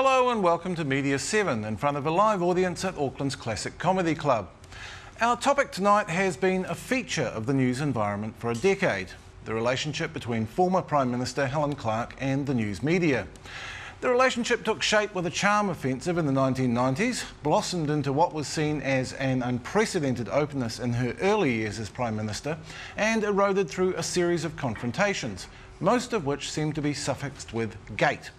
Hello and welcome to Media 7 in front of a live audience at Auckland's Classic Comedy Club. Our topic tonight has been a feature of the news environment for a decade, the relationship between former Prime Minister Helen Clark and the news media. The relationship took shape with a charm offensive in the 1990s, blossomed into what was seen as an unprecedented openness in her early years as Prime Minister, and eroded through a series of confrontations, most of which seemed to be suffixed with gate.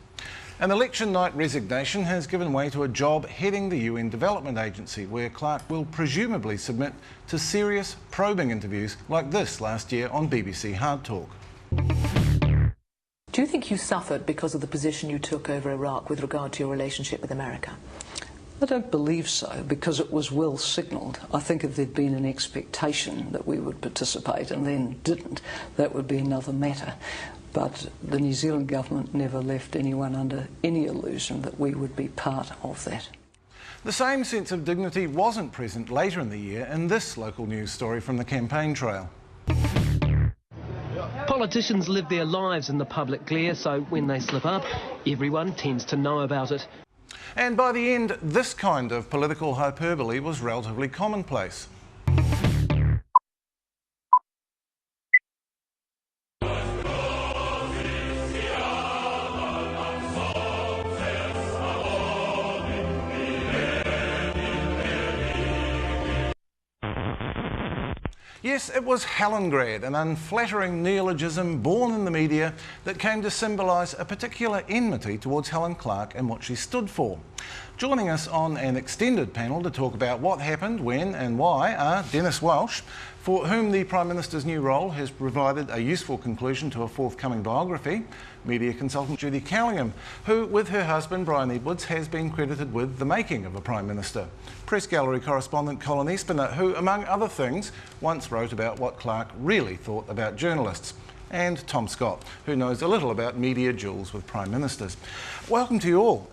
An election night resignation has given way to a job heading the UN Development Agency, where Clark will presumably submit to serious probing interviews like this last year on BBC Hard Talk. Do you think you suffered because of the position you took over Iraq with regard to your relationship with America? I don't believe so, because it was well signalled. I think if there'd been an expectation that we would participate and then didn't, that would be another matter. But the New Zealand government never left anyone under any illusion that we would be part of that. The same sense of dignity wasn't present later in the year in this local news story from the campaign trail. Politicians live their lives in the public glare, so when they slip up, everyone tends to know about it. And by the end, this kind of political hyperbole was relatively commonplace. Yes, it was Helengrad, an unflattering neologism born in the media that came to symbolise a particular enmity towards Helen Clark and what she stood for. Joining us on an extended panel to talk about what happened, when and why are Dennis Welsh, for whom the Prime Minister's new role has provided a useful conclusion to a forthcoming biography, media consultant Judy Callingham, who, with her husband Brian Edwards, has been credited with the making of a Prime Minister, Press Gallery correspondent Colin Espiner, who, among other things, once wrote about what Clark really thought about journalists, and Tom Scott, who knows a little about media duels with Prime Ministers. Welcome to you all.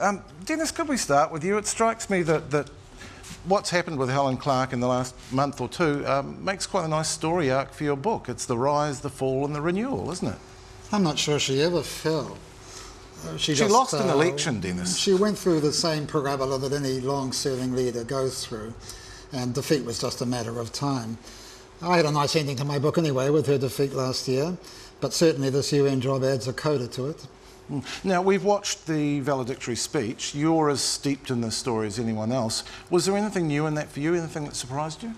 Dennis, could we start with you? It strikes me that what's happened with Helen Clark in the last month or two makes quite a nice story arc for your book. It's the rise, the fall and the renewal, isn't it? I'm not sure she ever fell. She lost an election, Dennis. She went through the same parabola that any long-serving leader goes through, and defeat was just a matter of time. I had a nice ending to my book anyway with her defeat last year, but certainly this UN job adds a coda to it. Now, we've watched the valedictory speech. You're as steeped in this story as anyone else. Was there anything new in that for you, anything that surprised you?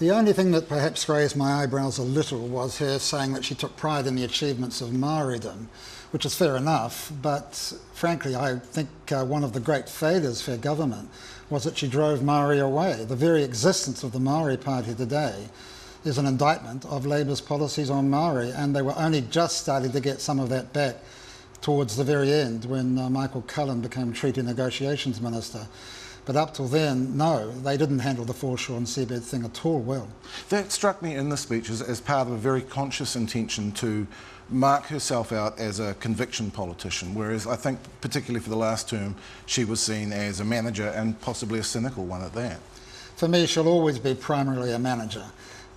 The only thing that perhaps raised my eyebrows a little was her saying that she took pride in the achievements of Maoridom, which is fair enough, but frankly I think one of the great failures for her government was that she drove Maori away. The very existence of the Maori Party today is an indictment of Labour's policies on Maori, and they were only just starting to get some of that back towards the very end when Michael Cullen became Treaty Negotiations Minister. But up till then, no, they didn't handle the foreshore and seabed thing at all well. That struck me in the speech as part of a very conscious intention to mark herself out as a conviction politician, whereas I think, particularly for the last term, she was seen as a manager and possibly a cynical one at that. For me, she'll always be primarily a manager.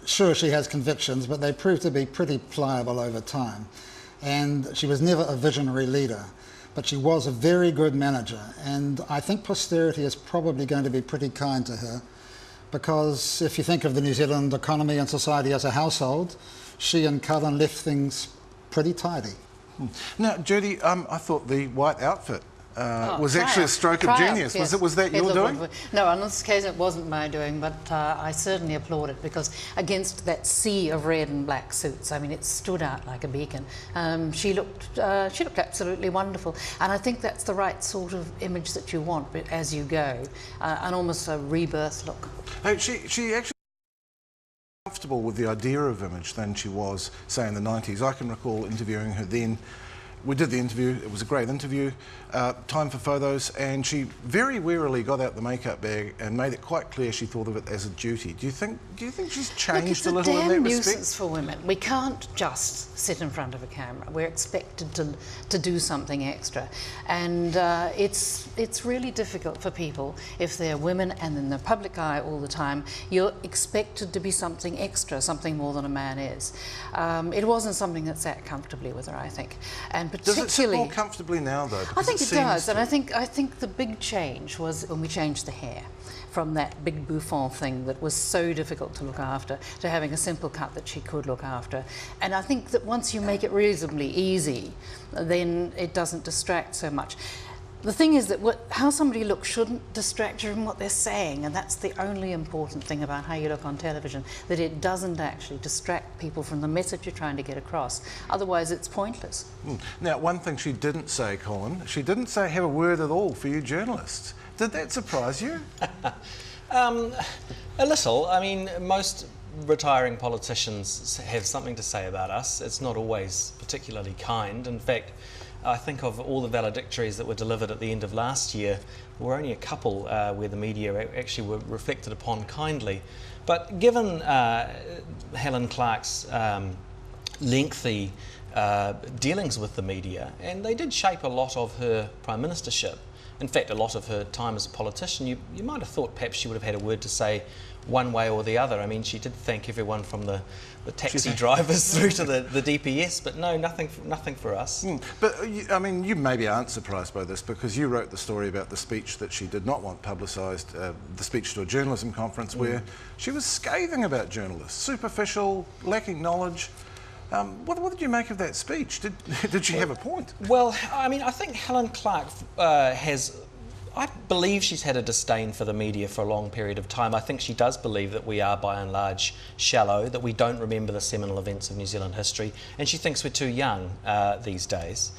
Sure, she has convictions, but they prove to be pretty pliable over time. And she was never a visionary leader, but she was a very good manager, and I think posterity is probably going to be pretty kind to her, because if you think of the New Zealand economy and society as a household, she and Cullen left things pretty tidy. Now, Judy, I thought the white outfit was actually a stroke of triumph, genius. yes. Was that your doing? No, on this occasion it wasn't my doing, but I certainly applaud it, because against that sea of red and black suits, I mean, it stood out like a beacon. She looked absolutely wonderful, and I think that's the right sort of image that you want as you go, and almost a rebirth look. Hey, she actually comfortable with the idea of image than she was, say, in the 90s. I can recall interviewing her then. We did the interview, it was a great interview, time for photos, and she very warily got out the makeup bag and made it quite clear she thought of it as a duty. Do you think she's changed a little in that respect? It's a damn nuisance for women. We can't just sit in front of a camera. We're expected to do something extra, and it's it's really difficult for people if they're women and in the public eye all the time. You're expected to be something extra, something more than a man is. It wasn't something that sat comfortably with her, I think, and particularly. Does it sit more comfortably now, though? I think it does, and to... I think the big change was when we changed the hair from that big bouffant thing that was so difficult to look after to having a simple cut that she could look after. And I think that once you make it reasonably easy, then it doesn't distract so much. The thing is that how somebody looks shouldn't distract you from what they're saying, and that's the only important thing about how you look on television, that it doesn't actually distract people from the message you're trying to get across. Otherwise, it's pointless. Now, one thing she didn't say, Colin, she didn't say have a word at all for you journalists. Did that surprise you? A little. I mean, most retiring politicians have something to say about us. It's not always particularly kind. In fact, I think of all the valedictories that were delivered at the end of last year, there were only a couple where the media actually were reflected upon kindly. But given Helen Clark's lengthy dealings with the media, and they did shape a lot of her prime ministership, in fact, a lot of her time as a politician, you might have thought perhaps she would have had a word to say one way or the other. I mean, she did thank everyone from the taxi drivers through to the DPS, but no, nothing for us. But, I mean, you maybe aren't surprised by this because you wrote the story about the speech that she did not want publicised, the speech to a journalism conference where she was scathing about journalists, superficial, lacking knowledge. What did you make of that speech? Did she have a point? Well, I mean, I think Helen Clark I believe she's had a disdain for the media for a long period of time. I think she does believe that we are, by and large, shallow, that we don't remember the seminal events of New Zealand history, and she thinks we're too young these days.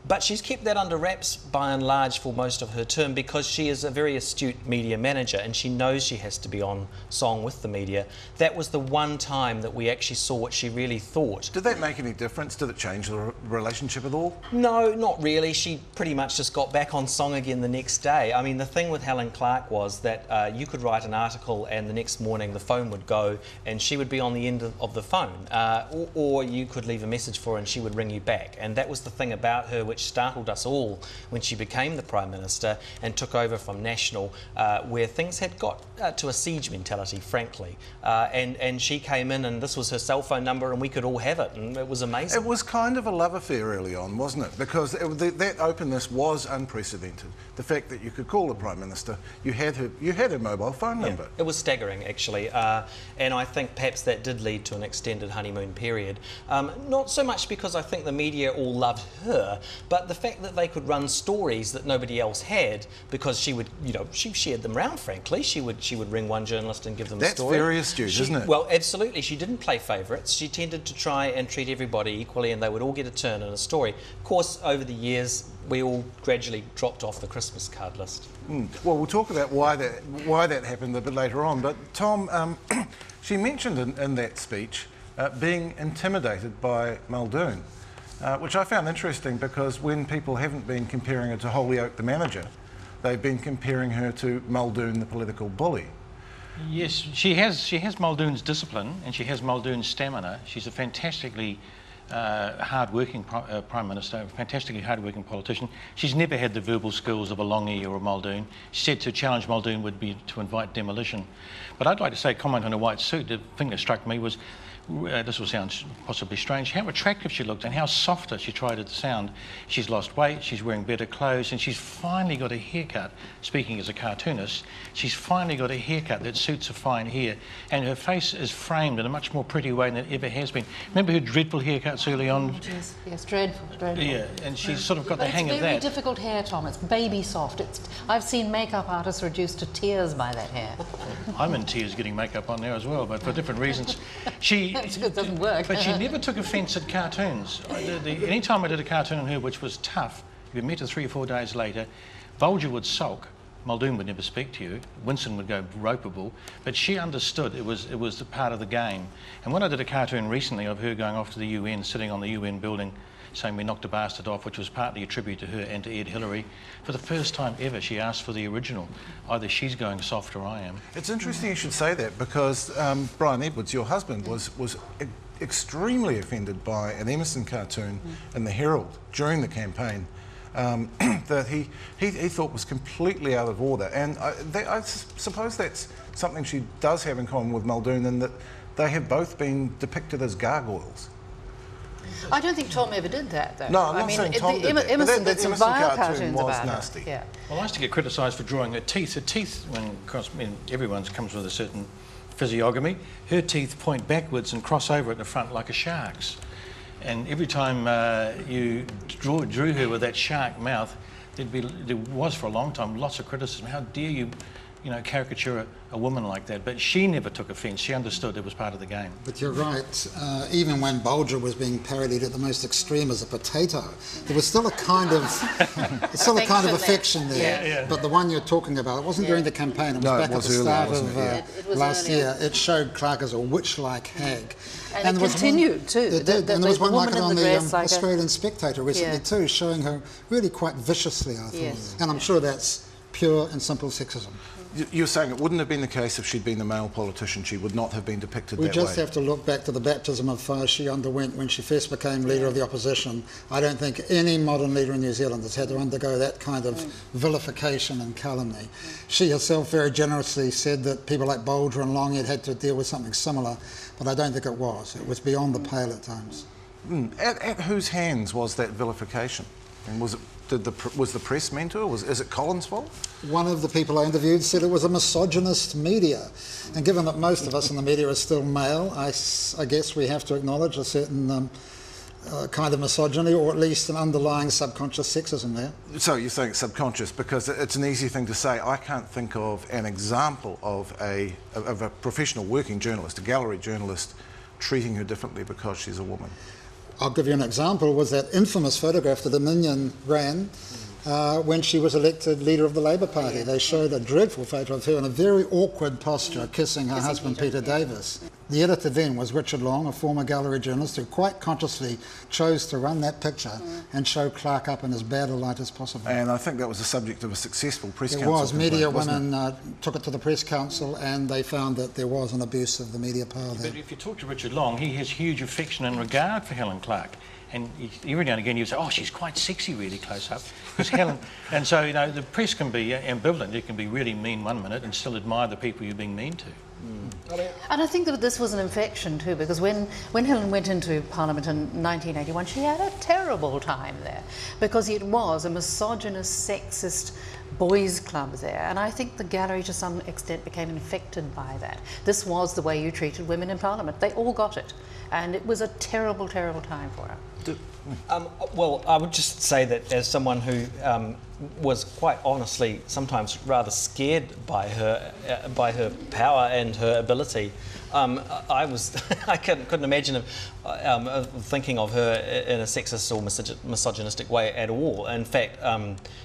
But she's kept that under wraps, by and large, for most of her term because she is a very astute media manager and she knows she has to be on song with the media. That was the one time that we actually saw what she really thought. Did that make any difference? Did it change the relationship at all? No, not really. She pretty much just got back on song again the next day. I mean, the thing with Helen Clark was that you could write an article and the next morning the phone would go and she would be on the end of the phone, or you could leave a message for her and she would ring you back. And that was the thing about her which startled us all when she became the Prime Minister and took over from National, where things had got to a siege mentality, frankly. And she came in and this was her cell phone number and we could all have it, and it was amazing. It was kind of a love affair early on, wasn't it? Because that openness was unprecedented. The fact that you could call the Prime Minister, you had her mobile phone number. Yeah, it was staggering, actually. And I think perhaps that did lead to an extended honeymoon period. Not so much because I think the media all loved her, but the fact that they could run stories that nobody else had, because she would, she shared them round, frankly. She would ring one journalist and give them a story. That's very astute, isn't it? Well, absolutely. She didn't play favourites. She tended to try and treat everybody equally and they would all get a turn in a story. Of course, over the years, we all gradually dropped off the Christmas card list. Well, we'll talk about why that happened a bit later on. But Tom, she mentioned in that speech being intimidated by Muldoon, which I found interesting because when people haven't been comparing her to Holyoake the manager, they've been comparing her to Muldoon the political bully. Yes, she has Muldoon's discipline and she has Muldoon's stamina. She's a fantastically hard-working Prime Minister, a fantastically hard-working politician. She's never had the verbal skills of a Longy or a Muldoon. She said to challenge Muldoon would be to invite demolition. But I'd like to say, comment on her white suit, the thing that struck me was, this will sound possibly strange, how attractive she looked and how softer she tried to sound. She's lost weight, she's wearing better clothes, and she's finally got a haircut. Speaking as a cartoonist, she's finally got a haircut that suits her fine hair, and her face is framed in a much more pretty way than it ever has been. Remember her dreadful haircuts early on? Yes, dreadful. Yeah, and she's sort of got the hang of that. It's very difficult hair, Tom. It's baby soft. I've seen makeup artists reduced to tears by that hair. I'm in tears getting makeup on there as well, but for different reasons. It doesn't work. But she never took offence at cartoons. Any time I did a cartoon on her which was tough, if you met her 3 or 4 days later, Bolger would sulk, Muldoon would never speak to you, Winston would go ropeable, but she understood it was the part of the game. And when I did a cartoon recently of her going off to the UN, sitting on the UN building, saying we knocked a bastard off, which was partly a tribute to her and to Ed Hillary. For the first time ever, she asked for the original. Either she's going soft or I am. It's interesting you should say that because Brian Edwards, your husband, was extremely offended by an Emerson cartoon in the Herald during the campaign that he thought was completely out of order. And I suppose that's something she does have in common with Muldoon, in that they have both been depicted as gargoyles. I don't think Tom ever did that, though. No, I'm not saying Tom did that, Emerson but did some Emerson vile cartoon cartoons was about nasty. it. Yeah. Well, I used to get criticised for drawing her teeth. Her teeth, everyone comes with a certain physiognomy. Her teeth point backwards and cross over at the front like a shark's. And every time you drew her with that shark mouth, there was for a long time lots of criticism. How dare you, caricature a woman like that? But she never took offence. She understood it was part of the game. But you're right. Even when Bulger was being parodied at the most extreme as a potato, there was still a kind of affection there. Yeah. Yeah. But the one you're talking about, it wasn't during the campaign. It was back at the start of last year. It showed Clark as a witch-like hag. And it continued too. It did. And there was one like it on the Australian Spectator recently too, showing her really quite viciously, I thought. Yes. And I'm sure that's pure and simple sexism. You're saying it wouldn't have been the case if she'd been a male politician. She would not have been depicted that way. We just have to look back to the baptism of fire she underwent when she first became leader of the opposition. I don't think any modern leader in New Zealand has had to undergo that kind of vilification and calumny. She herself very generously said that people like Bulger and Longhead had to deal with something similar, but I don't think it was. It was beyond the pale at times. At whose hands was that vilification? And was the press meant to? Is it Colin's fault? One of the people I interviewed said it was a misogynist media. And given that most of us in the media are still male, I guess we have to acknowledge a certain kind of misogyny, or at least an underlying subconscious sexism there. So you're saying it's subconscious, because it's an easy thing to say. I can't think of an example of a professional working journalist, a gallery journalist, treating her differently because she's a woman. I'll give you an example, was that infamous photograph the Dominion ran when she was elected leader of the Labour Party. They showed a dreadful photo of her in a very awkward posture kissing her husband Peter Davis. The editor then was Richard Long, a former gallery journalist, who quite consciously chose to run that picture and show Clark up in as bad a light as possible. And I think that was the subject of a successful press council. It was. Media women took it to the press council and they found that there was an abuse of the media power there. But if you talk to Richard Long, he has huge affection and regard for Helen Clark. And every now and again you say, oh, she's quite sexy really close up. Because Helen, and so, the press can be ambivalent. It can be really mean one minute and still admire the people you're being mean to. And I think that this was an infection too, because when Helen went into Parliament in 1981, she had a terrible time there, because it was a misogynist, sexist boys' club there, and I think the gallery to some extent became infected by that. This was the way you treated women in Parliament. They all got it, and it was a terrible, terrible time for her. Well, I would just say that as someone who was quite honestly sometimes rather scared by her power and her ability, I couldn't imagine thinking of her in a sexist or misogynistic way at all. In fact,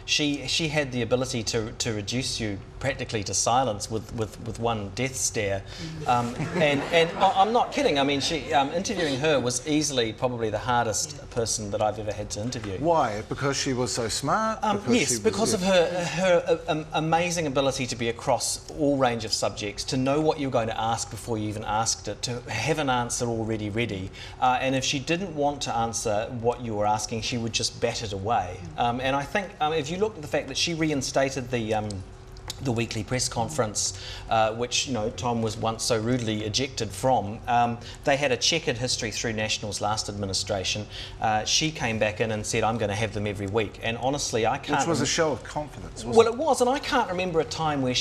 she had the ability to reduce you practically to silence with one death stare. And I'm not kidding. I mean, interviewing her was easily probably the hardest person that I've ever had to interview. Why? Because she was so smart? Yes, because of her amazing ability to be across all range of subjects, to know what you're going to ask before you even asked it, to have an answer already ready. And if she didn't want to answer what you were asking, she would just bat it away. And I think if you look at the fact that she reinstated the weekly press conference, which Tom was once so rudely ejected from. They had a checkered history through National's last administration. She came back in and said, I'm going to have them every week. And honestly, I can't... Which was a show of confidence, wasn't it? Well, it was, and I can't remember a time where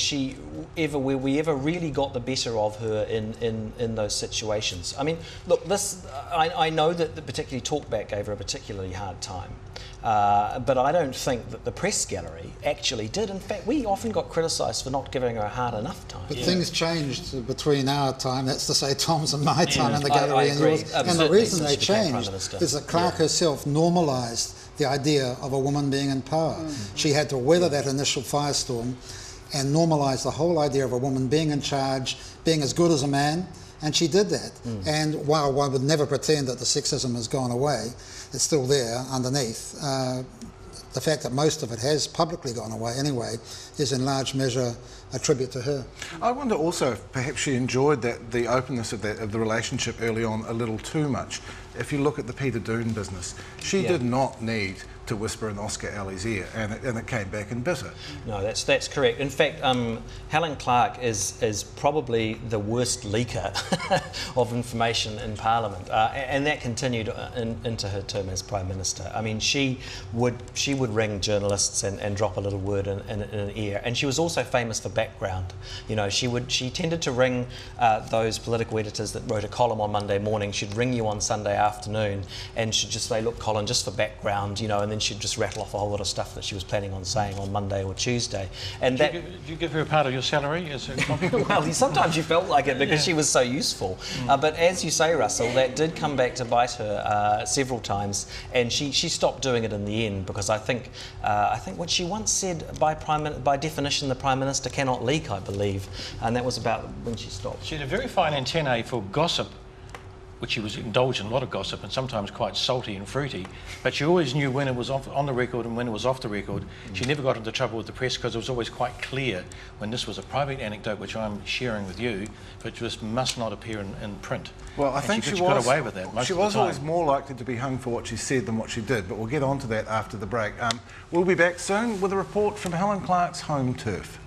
we ever really got the better of her in those situations. I mean, look, I know that particularly Talkback gave her a particularly hard time. But I don't think that the press gallery actually did. In fact, we often got criticised for not giving her a hard enough time. But things changed between our time, that's to say Tom's and my time in the gallery and yours. And the reason they changed is that Clark herself normalised the idea of a woman being in power. She had to weather that initial firestorm and normalise the whole idea of a woman being in charge, being as good as a man, and she did that. And while one would never pretend that the sexism has gone away, it's still there underneath. The fact that most of it has publicly gone away anyway is in large measure a tribute to her. I wonder also if perhaps she enjoyed the openness of the relationship early on a little too much. If you look at the Peter Doone business, she did not need to whisper in Oscar Alley's ear, and it came back and bit her. No, that's correct. In fact, Helen Clark is probably the worst leaker of information in Parliament, and that continued into her term as Prime Minister. I mean, she would ring journalists and drop a little word in an ear, and she was also famous for background. You know, she tended to ring those political editors that wrote a column on Monday morning. She'd ring you on Sunday afternoon, and she'd just say, "Look, Colin, just for background," you know, and then she'd just rattle off a whole lot of stuff that she was planning on saying on Monday or Tuesday. And Did you give her a part of your salary as a well, sometimes you felt like it because she was so useful. But as you say, Russell, that did come back to bite her several times, and she stopped doing it in the end because I think what she once said, by definition, the Prime Minister cannot leak, I believe, and that was about when she stopped. She had a very fine antennae for gossip, which she was indulged in a lot of gossip and sometimes quite salty and fruity, but she always knew when it was on the record and when it was off the record. She never got into trouble with the press because it was always quite clear when this was a private anecdote which I'm sharing with you, but just must not appear in print. Well, I think she got away with that most of the time. She was always more likely to be hung for what she said than what she did, but we'll get on to that after the break. We'll be back soon with a report from Helen Clark's home turf.